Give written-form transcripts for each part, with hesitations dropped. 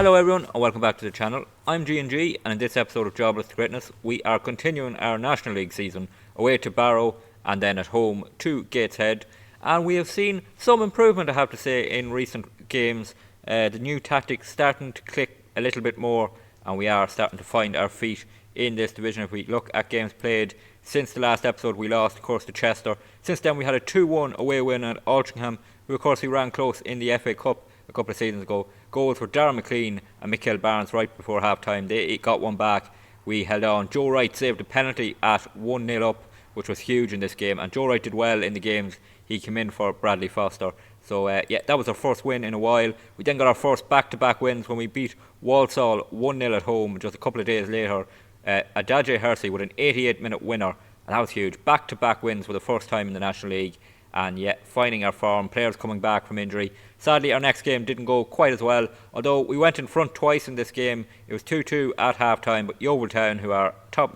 Hello everyone and welcome back to the channel. I'm G&G and in this episode of Jobless to Greatness we are continuing our National League season away to Barrow and then at home to Gateshead, and we have seen some improvement, I have to say, in recent games. The new tactics starting to click a little bit more and we are starting to find our feet in this division. If we look at games played since the last episode, we lost of course to Chester. Since then we had a 2-1 away win at Altrincham, who of course we ran close in the FA Cup a couple of seasons ago. Goals for Darren McLean and Michael Barnes right before half time. They got one back. We held on. Joe Wright saved a penalty at 1-0 up, which was huge in this game, and Joe Wright did well in the games he came in for Bradley Foster. So that was our first win in a while. We then got our first back-to-back wins when we beat Walsall 1-0 at home just a couple of days later. Adaje Hersey with an 88-minute winner, and that was huge. Back-to-back wins for the first time in the National League, and finding our form, players coming back from injury. Sadly, our next game didn't go quite as well, although we went in front twice in this game. It was 2-2 at half time, but Yeovil Town, who are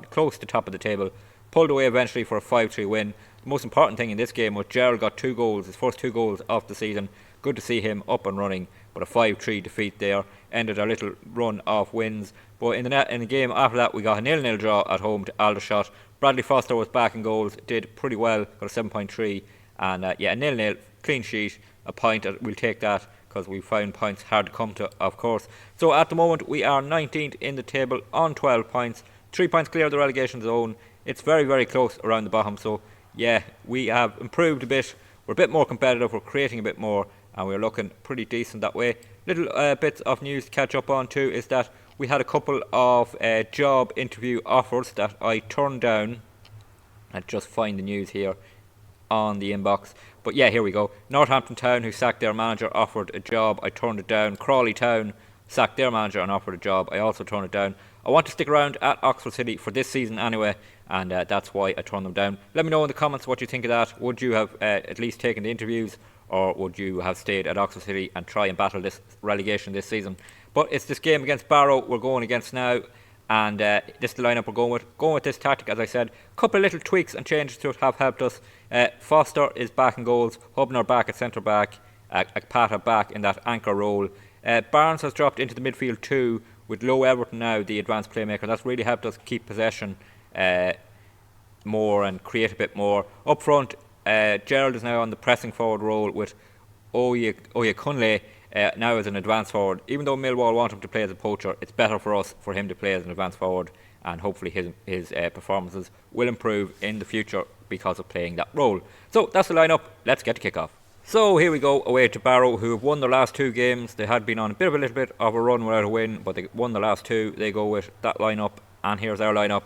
close to top of the table, pulled away eventually for a 5-3 win. The most important thing in this game was Gerald got 2 goals, his first 2 goals of the season. Good to see him up and running, but a 5-3 defeat there ended our little run of wins. But in the game after that, we got a 0-0 draw at home to Aldershot. Bradley Foster was back in goals, did pretty well, got a 7.3, and a 0-0 clean sheet, a point. We'll take that because we found points hard to come to, of course. So at the moment we are 19th in the table on 12 points, 3 points clear of the relegation zone. It's very, very close around the bottom. So we have improved a bit. We're a bit more competitive, we're creating a bit more, and we're looking pretty decent that way. Little bits of news to catch up on too is that we had a couple of job interview offers that I turned down. I'll just find the news here on the inbox, but here we go. Northampton Town, who sacked their manager, offered a job. I turned it down. Crawley Town sacked their manager and offered a job. I also turned it down. I want to stick around at Oxford City for this season anyway, and that's why I turned them down. Let me know in the comments what you think of that. Would you have at least taken the interviews, or would you have stayed at Oxford City and try and battle this relegation this season? But it's this game against Barrow we're going against now, and this is the lineup we're going with this tactic. As I said, a couple of little tweaks and changes to it have helped us. Foster is back in goals, Hubner back at centre back, Akpata back in that anchor role. Barnes has dropped into the midfield too, with Low Everton now the advanced playmaker. That's really helped us keep possession more and create a bit more. Up front, Gerald is now on the pressing forward role with Oye Kunle now as an advanced forward. Even though Millwall want him to play as a poacher, it's better for him to play as an advanced forward, and hopefully his performances will improve in the future because of playing that role. So that's the lineup. Let's get to kick off. So here we go, away to Barrow, who have won their last 2 games. They had been on a little bit of a run without a win, but they won the last 2. They go with that lineup, and here's our lineup.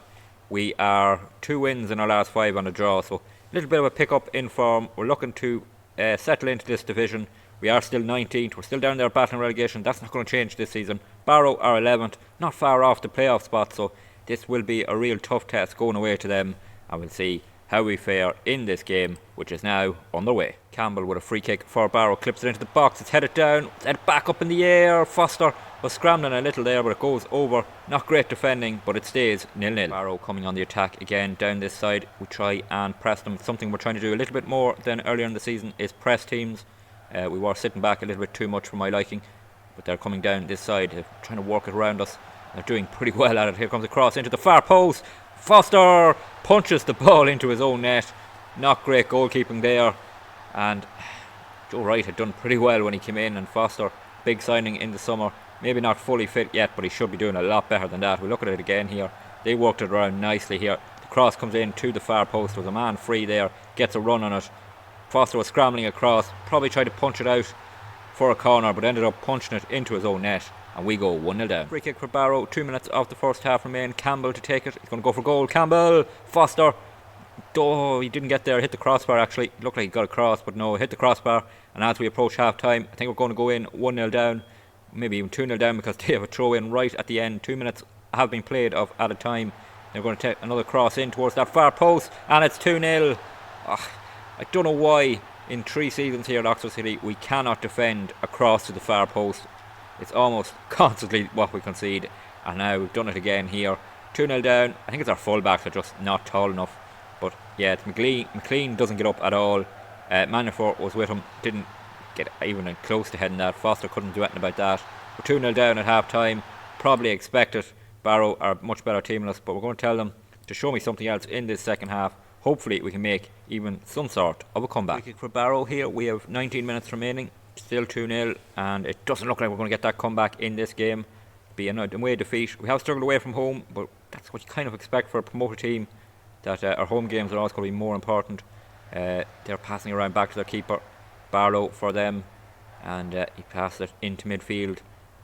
We are 2 wins in our last 5 on a draw, so a little bit of a pick up in form. We're looking to settle into this division. We are still 19th, we're still down there battling relegation. That's not going to change this season. Barrow are 11th, not far off the playoff spot, so this will be a real tough test going away to them, and we'll see how we fare in this game, which is now underway. Campbell with a free kick for Barrow, clips it into the box, it's headed down, it's headed back up in the air. Foster was scrambling a little there, but it goes over. Not great defending, but it stays 0-0. Barrow coming on the attack again down this side. We try and press them. Something we're trying to do a little bit more than earlier in the season is press teams. We were sitting back a little bit too much for my liking, but they're coming down this side, they're trying to work it around us. They're doing pretty well at it. Here comes a cross into the far post. Foster punches the ball into his own net. Not great goalkeeping there, and Joe Wright had done pretty well when he came in, and Foster, big signing in the summer, maybe not fully fit yet, but he should be doing a lot better than that. We look at it again here. They worked it around nicely here. The cross comes in to the far post. There was a man free there, gets a run on it. Foster was scrambling across, probably tried to punch it out for a corner, but ended up punching it into his own net, and we go 1-0 down. Free kick for Barrow, 2 minutes of the first half remain. Campbell to take it, he's going to go for goal. Campbell, Foster, he didn't get there, hit the crossbar actually. Looked like he got across, but no, hit the crossbar. And as we approach half time, I think we're going to go in 1-0 down, maybe even 2-0 down, because they have a throw in right at the end. 2 minutes have been played of at a time. They're going to take another cross in towards that far post, and it's 2-0. I don't know why in 3 seasons here at Oxford City we cannot defend a cross to the far post. It's almost constantly what we concede, and now we've done it again here. 2-0 down. I think it's our full-backs are just not tall enough, but it's McLean doesn't get up at all. Manafort was with him, didn't get even close to heading that. Foster couldn't do anything about that. We're 2-0 down at half time. Probably expected. Barrow are a much better team than us, but we're going to tell them to show me something else in this second half. Hopefully we can make even some sort of a comeback. Free kick for Barrow here. We have 19 minutes remaining. Still 2-0, and it doesn't look like we're going to get that comeback in this game. Be an away defeat. We have struggled away from home, but that's what you kind of expect for a promoted team, that our home games are always going to be more important. They're passing around back to their keeper, Barlow, for them, and he passed it into midfield.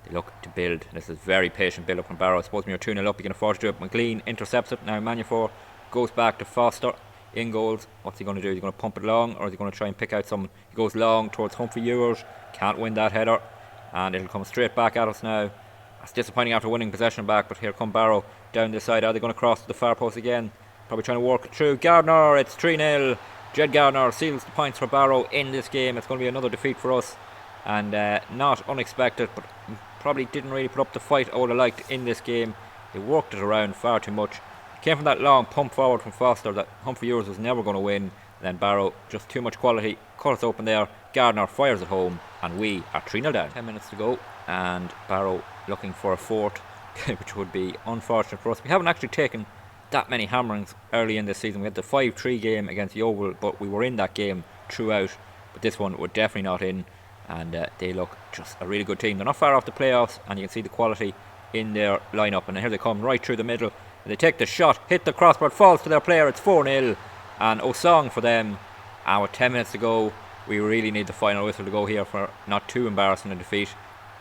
They look to build. This is very patient build up from Barrow. I suppose when you're 2-0 up, you can afford to do it. McLean intercepts it. Now Manifor goes back to Foster in goals. What's he going to do? Is he going to pump it long, or is he going to try and pick out someone? He goes long towards Humphrey Ewers. Can't win that header, and it'll come straight back at us now. That's disappointing after winning possession back, but here come Barrow down this side. Are they going to cross to the far post again? Probably trying to work it through. Gardner, it's 3-0. Jed Gardner seals the points for Barrow in this game. It's going to be another defeat for us, and not unexpected, but probably didn't really put up the fight I would have liked in this game. They worked it around far too much. Came from that long pump forward from Foster that Humphrey Ewers was never going to win. And then Barrow, just too much quality, cut us open there. Gardner fires it home, and we are 3-0 down. 10 minutes to go, and Barrow looking for a fourth, which would be unfortunate for us. We haven't actually taken that many hammerings early in this season. We had the 5-3 game against Yeovil, but we were in that game throughout. But this one we're definitely not in, and they look just a really good team. They're not far off the playoffs, and you can see the quality in their lineup. And here they come right through the middle. They take the shot, hit the crossbar, falls to their player. It's 4-0, and Osong for them. And with 10 minutes to go, we really need the final whistle to go here for not too embarrassing a defeat.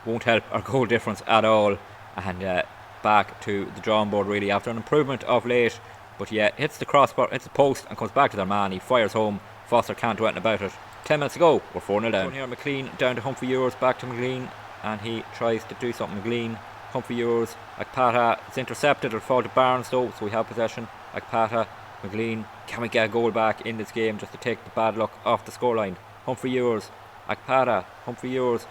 Won't help our goal difference at all, and back to the drawing board really after an improvement of late. But yeah, hits the crossbar, hits the post, and comes back to their man. He fires home. Foster can't do anything about it. 10 minutes to go, we're 4-0 down. Here McLean down to Humphrey Ewers, back to McLean, and he tries to do something. McLean, Humphrey Ewers, Akpata, it's intercepted. It'll fall to Barnes though, so we have possession. Akpata, McLean, can we get a goal back in this game just to take the bad luck off the scoreline? Humphrey Ewers, Akpata, Humphrey Ewers.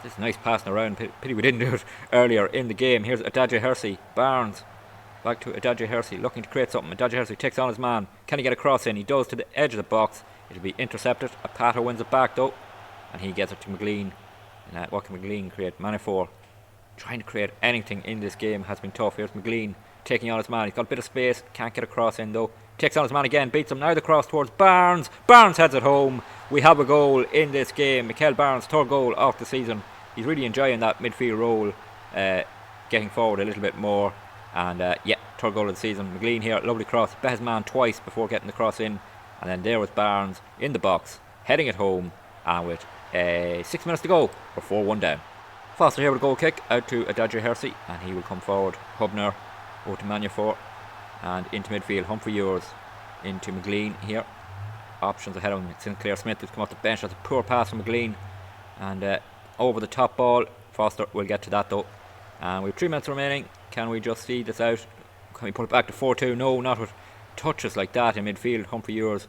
This is nice passing around. Pity we didn't do it earlier in the game. Here's Adadja Hersey, Barnes, back to Adadja Hersey, looking to create something. Adadja Hersey takes on his man. Can he get a cross in? He does, to the edge of the box. It'll be intercepted. Akpata wins it back though, and he gets it to McLean. And what can McLean create? Manifor trying to create anything in this game has been tough. Here's McLean taking on his man. He's got a bit of space, can't get a cross in though. Takes on his man again, beats him. Now the cross towards Barnes. Barnes heads it home. We have a goal in this game. Michael Barnes, third goal of the season. He's really enjoying that midfield role, getting forward a little bit more. And yeah, third goal of the season. McLean here, lovely cross. Bet his man twice before getting the cross in. And then there was Barnes in the box, heading it home. And with 6 minutes to go, we're 4-1 down. Foster here with a goal kick out to Adadja Hersey, and he will come forward. Hubner over to Manifor, and into midfield. Humphrey Ewers into McLean here. Options ahead of him. Sinclair Smith has come off the bench. That's a poor pass from McLean, and over the top ball. Foster will get to that though. And we have 3 minutes remaining. Can we just see this out? Can we put it back to 4-2? No, not with touches like that in midfield. Humphrey Ewers.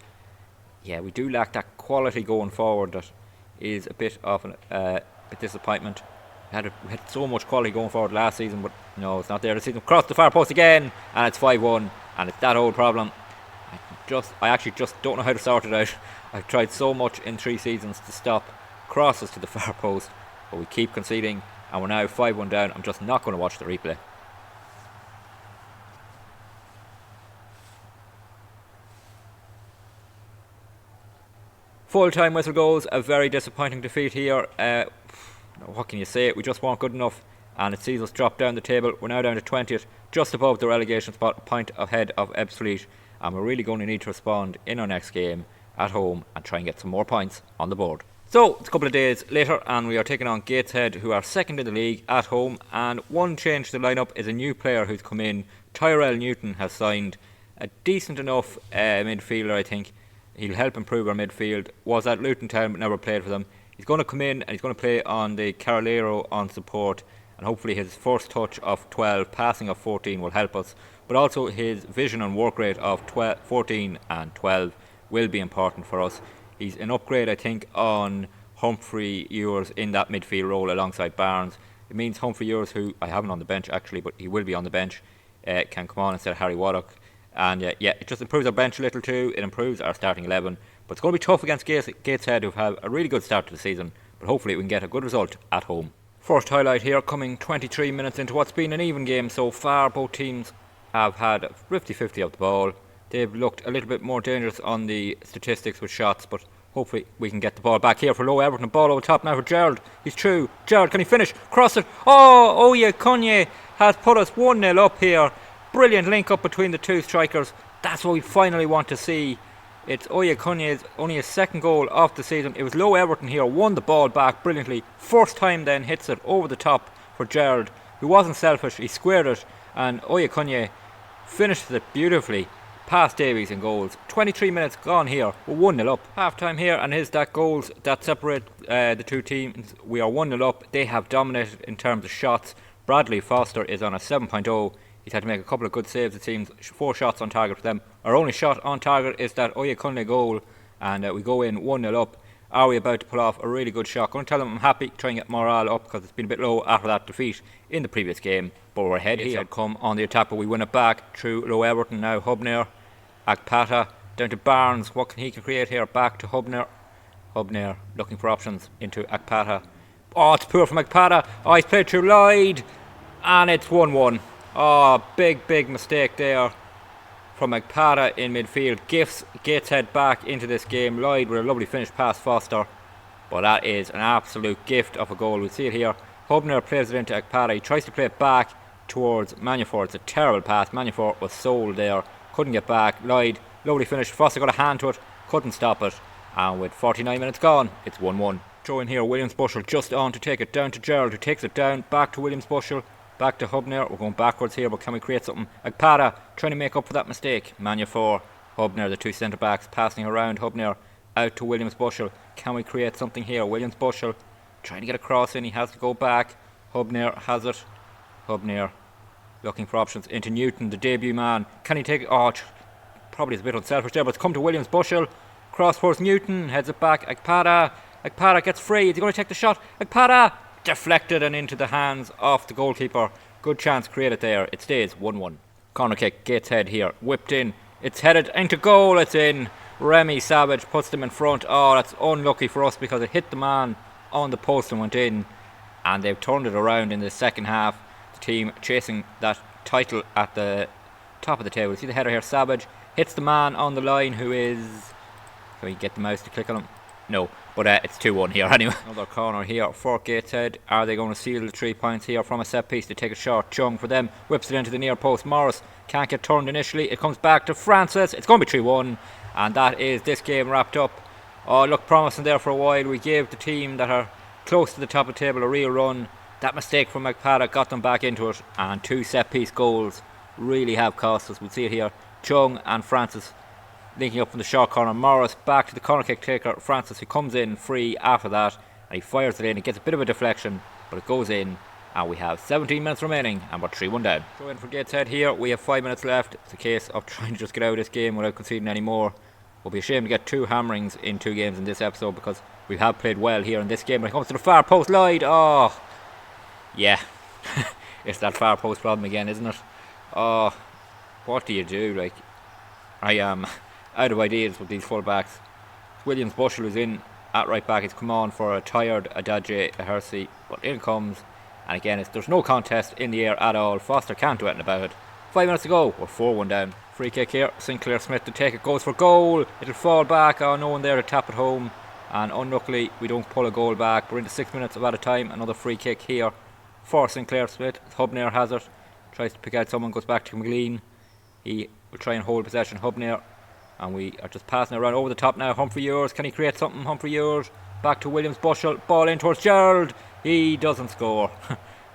Yeah, we do lack that quality going forward. That is a bit of a bit disappointment. We had so much quality going forward last season, but no, it's not there this season. Cross the far post again, and it's 5-1, and it's that old problem. I actually just don't know how to sort it out. I've tried so much in 3 seasons to stop crosses to the far post, but we keep conceding, and we're now 5-1 down. I'm just not going to watch the replay. Full time whistle goes. A very disappointing defeat here. What can you say? We just weren't good enough, and it sees us drop down the table. We're now down to 20th, just above the relegation spot, a point ahead of Ebbsfleet, and we're really going to need to respond in our next game at home and try and get some more points on the board. So it's a couple of days later, and we are taking on Gateshead, who are second in the league at home. And one change to the lineup is a new player who's come in. Tyrell Newton has signed, a decent enough midfielder, I think. He'll help improve our midfield. Was at Luton Town but never played for them. He's going to come in and he's going to play on the Carolero on support, and hopefully his first touch of 12, passing of 14 will help us, but also his vision and work rate of 14 and 12 will be important for us. He's an upgrade, I think, on Humphrey Ewers in that midfield role alongside Barnes. It means Humphrey Ewers, who I haven't on the bench actually, but he will be on the bench, can come on instead of Harry Waddock. And yeah, it just improves our bench a little too. It improves our starting 11. But it's going to be tough against Gateshead, who have a really good start to the season. But hopefully we can get a good result at home. First highlight here coming 23 minutes into what's been an even game so far. Both teams have had 50-50 of the ball. They've looked a little bit more dangerous on the statistics with shots, but hopefully we can get the ball back here for Low Everton. Ball over top now for Gerald. He's through. Gerald, can he finish? Cross it. Oh, Oye Cunye has put us 1-0 up here. Brilliant link up between the two strikers. That's what we finally want to see. It's Oye Cunye's only his second goal of the season. It was Low Everton here, won the ball back brilliantly. First time then hits it over the top for Gerald, who wasn't selfish. He squared it, and Oye Cunye finishes it beautifully past Davies in goals. 23 minutes gone here. We're 1-0 up. Half time here, and here's that goals that separate the two teams. We are 1-0 up. They have dominated in terms of shots. Bradley Foster is on a 7.0. He's had to make a couple of good saves, it seems. 4 shots on target for them. Our only shot on target is that Oye Cunye goal, and we go in 1-0 up. Are we about to pull off a really good shot? Going to tell them I'm happy, try and get morale up because it's been a bit low after that defeat in the previous game. But we're ahead here. Come on the attack, but we win it back through Low Everton now. Hubner, Akpata, down to Barnes. What can he create here? Back to Hubner. Hubner looking for options into Akpata. Oh, it's poor from Akpata. Oh, he's played through Lloyd, and it's 1-1. Oh, big mistake there from Akpata in midfield. Gifts Gateshead back into this game. Lloyd with a lovely finish past Foster, but that is an absolute gift of a goal. We see it here. Hubner plays it into Akpata. He tries to play it back towards Manufort. It's a terrible pass. Manufort was sold there, couldn't get back. Lloyd, lovely finish. Foster got a hand to it, couldn't stop it, and with 49 minutes gone, it's 1-1. Throw in here, Williams Bushell just on to take it down to Gerald, who takes it down, back to Williams Bushell. Back to Hubner. We're going backwards here, but can we create something? Akpata trying to make up for that mistake. Manufort, Hubner, the two centre backs passing around. Hubner out to Williams Bushell. Can we create something here? Williams Bushell trying to get a cross in. He has to go back. Hubner has it. Hubner looking for options into Newton, the debut man. Can he take it? Oh, probably is a bit unselfish there, but it's come to Williams Bushell. Cross towards Newton. Heads it back. Akpata gets free. Is he going to take the shot? Akpata! Deflected and into the hands of the goalkeeper. Good chance created there. It stays 1-1. Corner kick, Gateshead here, whipped in. It's headed into goal. It's in. Remy Savage puts them in front. Oh, that's unlucky for us because it hit the man on the post and went in. And they've turned it around in the second half. The team chasing that title at the top of the table. See the header here. Savage hits the man on the line who is... Can we get the mouse to click on him? No, but it's 2-1 here anyway. Another corner here for Gateshead. Are they going to seal the 3 points here from a set piece? They take a short Chung for them. Whips it into the near post. Morris can't get turned initially. It comes back to Francis. It's going to be 3-1. And that is this game wrapped up. Oh, look promising there for a while. We gave the team that are close to the top of the table a real run. That mistake from Akpata got them back into it. And 2 set piece goals really have cost us. We'll see it here. Chung and Francis linking up from the short corner. Morris back to the corner kick taker Francis, who comes in free after that, and he fires it in. It gets a bit of a deflection, but it goes in, and we have 17 minutes remaining, and we're 3-1 down. Throw in for Gateshead here. We have 5 minutes left. It's a case of trying to just get out of this game without conceding any more. We'll be ashamed to get 2 hammerings in 2 games in this episode because we have played well here in this game. When it comes to the far post, Lloyd, oh yeah. It's that far post problem again, isn't it? Oh, what do you do? Like, I am out of ideas with these full-backs. Williams Bushell is in at right back. He's come on for a tired Adaje Ahersi, but in comes, and again there's no contest in the air at all. Foster can't do anything about it. 5 minutes to go. We're 4-1 down. Free kick here. Sinclair Smith to take it. Goes for goal. It'll fall back. Oh, no one there to tap it home, and unluckily we don't pull a goal back. We're into 6 minutes of out of time. Another free kick here for Sinclair Smith. Hubner has it. Tries to pick out someone. Goes back to McLean. He will try and hold possession. Hubner. And we are just passing around over the top now. Humphrey Ewers, can he create something? Humphrey Ewers, back to Williams Bushell, ball in towards Gerald. He doesn't score.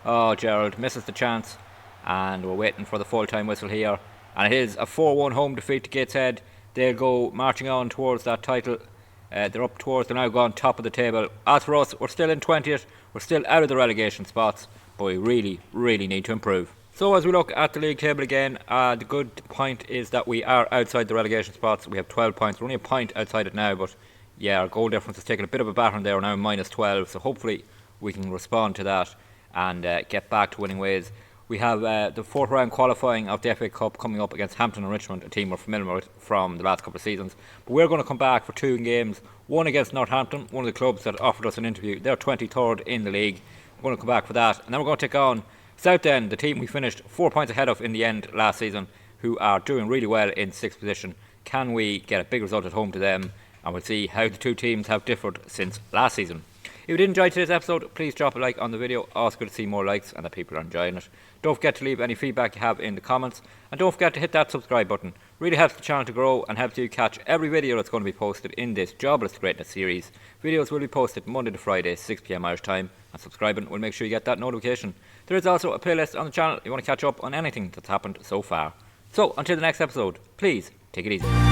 Oh, Gerald misses the chance. And we're waiting for the full-time whistle here. And it is a 4-1 home defeat to Gateshead. They'll go marching on towards that title. They're now gone top of the table. As for us, we're still in 20th. We're still out of the relegation spots. But we really need to improve. So as we look at the league table again, the good point is that we are outside the relegation spots. We have 12 points. We're only a point outside it now, but yeah, our goal difference has taken a bit of a battering there. We're now minus 12, so hopefully we can respond to that and get back to winning ways. We have the 4th round qualifying of the FA Cup coming up against Hampton and Richmond, a team we're familiar with from the last couple of seasons. But we're going to come back for 2 games, one against Northampton, one of the clubs that offered us an interview. They're 23rd in the league. We're going to come back for that. And then we're going to take on Southend, the team we finished 4 points ahead of in the end last season, who are doing really well in 6th position. Can we get a big result at home to them? And we'll see how the two teams have differed since last season. If you did enjoy today's episode, please drop a like on the video. Always good to see more likes and that people are enjoying it. Don't forget to leave any feedback you have in the comments. And don't forget to hit that subscribe button. Really helps the channel to grow and helps you catch every video that's going to be posted in this Jobless Greatness series. Videos will be posted Monday to Friday, 6 PM Irish time. And subscribing will make sure you get that notification. There is also a playlist on the channel if you want to catch up on anything that's happened so far. So, until the next episode, please take it easy.